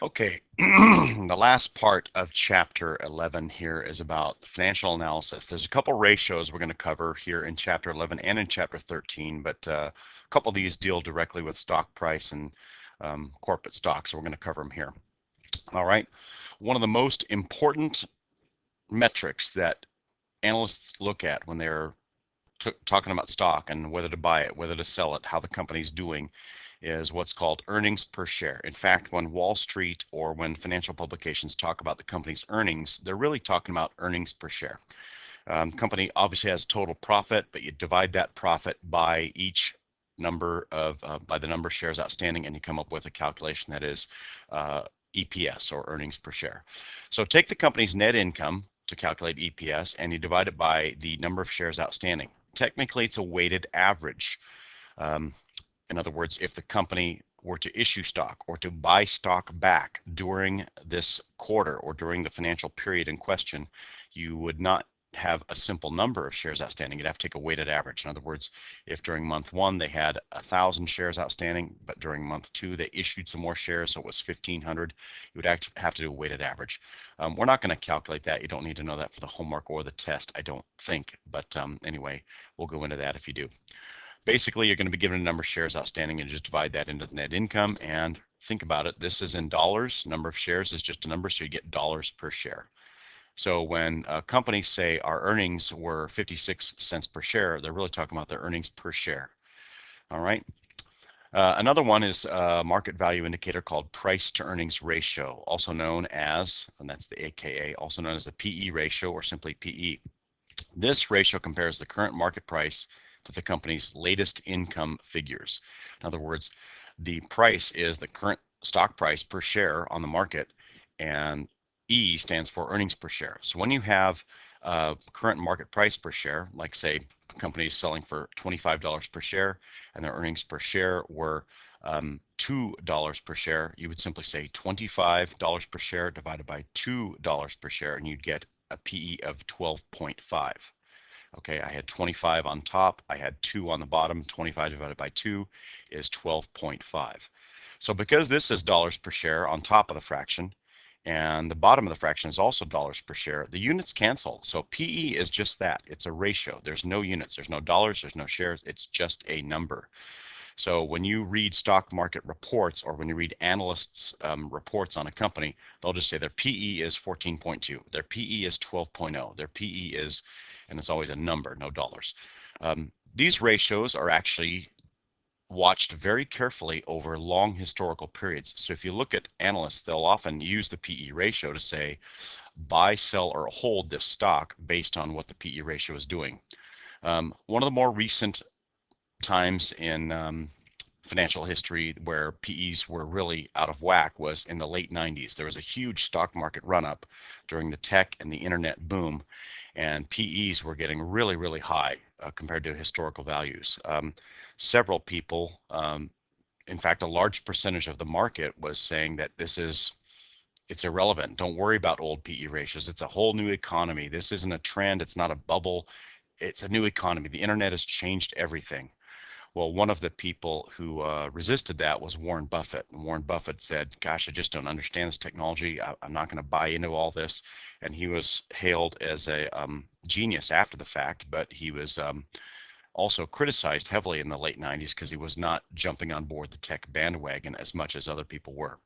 Okay, the last part of chapter 11 here is about financial analysis. There's a couple ratios we're going to cover here in chapter 11 and in chapter 13, but a couple of these deal directly with stock price and corporate stocks, so we're going to cover them here. All right, one of the most important metrics that analysts look at when they're talking about stock and whether to buy it, whether to sell it, how the company's doing, is what's called earnings per share. In fact, when Wall Street or when financial publications talk about the company's earnings, they're really talking about earnings per share. Company obviously has total profit, but you divide that profit by each number of by the number of shares outstanding, and you come up with a calculation that is EPS, or earnings per share. So take the company's net income to calculate EPS, and you divide it by the number of shares outstanding. Technically, it's a weighted average. Um, in other words, if the company were to issue stock or to buy stock back during this quarter or during the financial period in question, you would not have a simple number of shares outstanding. You'd have to take a weighted average. In other words, if during month one they had 1,000 shares outstanding, but during month two they issued some more shares, so it was 1,500, you would have to do a weighted average. We're not going to calculate that. You don't need to know that for the homework or the test, I don't think. But anyway, we'll go into that if you do. Basically, you're going to be given a number of shares outstanding and just divide that into the net income. And think about it, this is in dollars. Number of shares is just a number, so you get dollars per share. So when companies say our earnings were 56 cents per share, they're really talking about their earnings per share. All right. Another one is a market value indicator called price to earnings ratio, also known as, and that's the AKA, also known as the PE ratio, or simply PE. This ratio compares the current market price to the company's latest income figures. In other words, the price is the current stock price per share on the market, and E stands for earnings per share. So when you have current market price per share, like say a company is selling for $25 per share and their earnings per share were $2 per share, you would simply say $25 per share divided by $2 per share, and you'd get a PE of 12.5. Okay, I had 25 on top, I had 2 on the bottom. 25 divided by 2 is 12.5. So because this is dollars per share on top of the fraction, and the bottom of the fraction is also dollars per share, the units cancel. So PE is just that. It's a ratio. There's no units, there's no dollars, there's no shares. It's just a number. So when you read stock market reports, or when you read analysts' reports on a company, they'll just say their PE is 14.2, their PE is 12.0, their PE is, and it's always a number, no dollars. These ratios are actually watched very carefully over long historical periods. So if you look at analysts, they'll often use the PE ratio to say buy, sell, or hold this stock based on what the PE ratio is doing. One of the more recent times in financial history where PEs were really out of whack was in the late 90s. There was a huge stock market run up during the tech and the internet boom, and PEs were getting really, really high compared to historical values. Several people, in fact, a large percentage of the market was saying that it's irrelevant. Don't worry about old PE ratios. It's a whole new economy. This isn't a trend. It's not a bubble. It's a new economy. The internet has changed everything. Well, one of the people who resisted that was Warren Buffett. And Warren Buffett said, gosh, I just don't understand this technology. I'm not going to buy into all this. And he was hailed as a genius after the fact, but he was also criticized heavily in the late 90s because he was not jumping on board the tech bandwagon as much as other people were.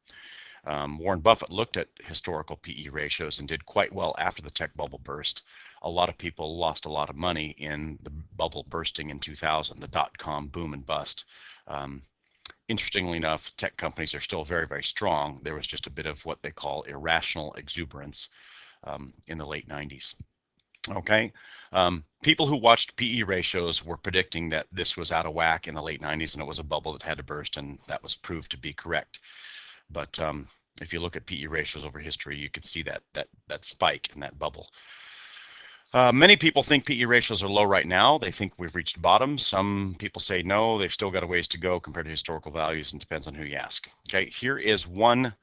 Warren Buffett looked at historical PE ratios and did quite well after the tech bubble burst. A lot of people lost a lot of money in the bubble bursting in 2000, the dot-com boom and bust. Interestingly enough, tech companies are still very, very strong. There was just a bit of what they call irrational exuberance in the late 90s. Okay, people who watched PE ratios were predicting that this was out of whack in the late 90s and it was a bubble that had to burst, and that was proved to be correct. But if you look at PE ratios over history, you could see that spike in that bubble. Many people think PE ratios are low right now. They think we've reached bottom. Some people say no, they've still got a ways to go compared to historical values, and depends on who you ask. Okay, here is one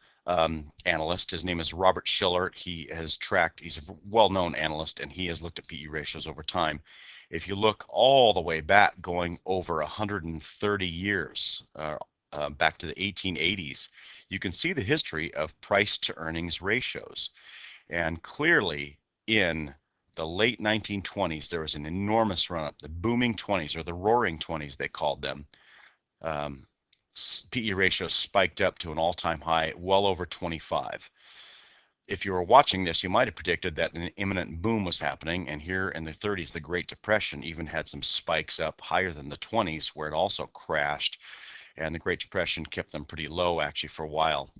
analyst. His name is Robert Shiller. He's a well-known analyst, and he has looked at PE ratios over time. If you look all the way back, going over 130 years, back to the 1880s, you can see the history of price to earnings ratios. And clearly in the late 1920s, there was an enormous run up, the booming 20s, or the roaring 20s, they called them. Um, PE ratios spiked up to an all-time high, well over 25. If you were watching this, you might have predicted that an imminent boom was happening. And here in the 30s, the Great Depression even had some spikes up higher than the 20s, where it also crashed. And the Great Depression kept them pretty low actually for a while.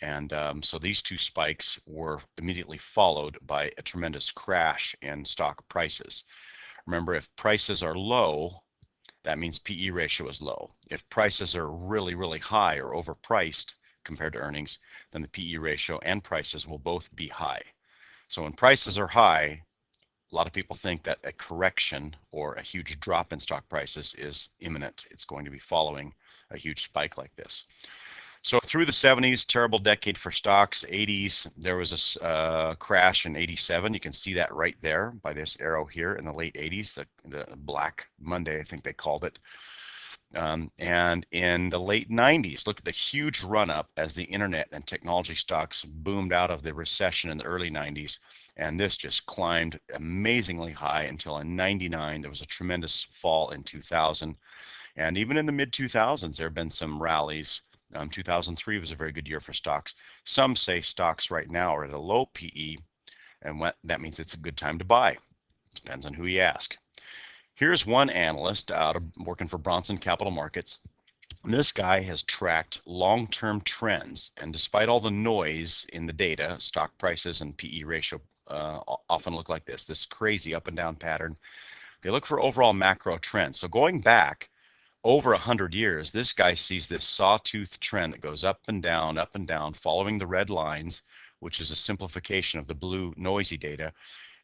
And so these two spikes were immediately followed by a tremendous crash in stock prices. Remember, if prices are low, that means PE ratio is low. If prices are really, really high or overpriced compared to earnings, then the PE ratio and prices will both be high. So when prices are high, a lot of people think that a correction or a huge drop in stock prices is imminent. It's going to be following a huge spike like this. So through the 70s, terrible decade for stocks. 80s, there was a crash in 87. You can see that right there by this arrow here in the late 80s, the Black Monday, I think they called it. And in the late 90s, look at the huge run up as the internet and technology stocks boomed out of the recession in the early 90s. And this just climbed amazingly high until in 99, there was a tremendous fall in 2000. And even in the mid 2000s, there have been some rallies. 2003 was a very good year for stocks. Some say stocks right now are at a low PE, and that means it's a good time to buy. Depends on who you ask. Here's one analyst out of working for Bronson Capital Markets. This guy has tracked long-term trends, and despite all the noise in the data, stock prices and PE ratio often look like this crazy up and down pattern. They look for overall macro trends. So going back over 100 years, this guy sees this sawtooth trend that goes up and down, following the red lines, which is a simplification of the blue noisy data.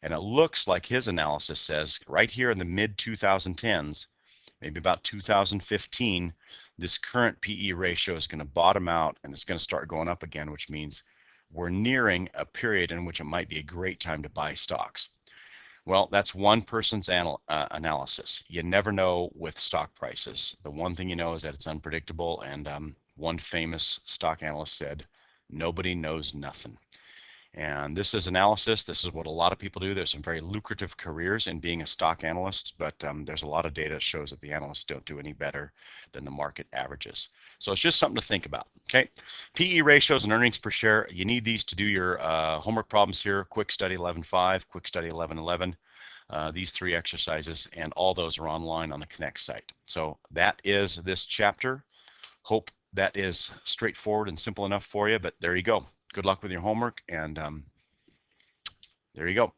And it looks like his analysis says right here in the mid 2010s, maybe about 2015, this current PE ratio is going to bottom out and it's going to start going up again, which means we're nearing a period in which it might be a great time to buy stocks. Well, that's one person's analysis. You never know with stock prices. The one thing you know is that it's unpredictable, and one famous stock analyst said, nobody knows nothing. And this is analysis. This is what a lot of people do. There's some very lucrative careers in being a stock analyst, but there's a lot of data that shows that the analysts don't do any better than the market averages. So it's just something to think about. Okay, PE ratios and earnings per share. You need these to do your homework problems here. Quick study 11.5, quick study 11.11. These three exercises, and all those are online on the Connect site. So that is this chapter. Hope that is straightforward and simple enough for you, but there you go. Good luck with your homework, and there you go.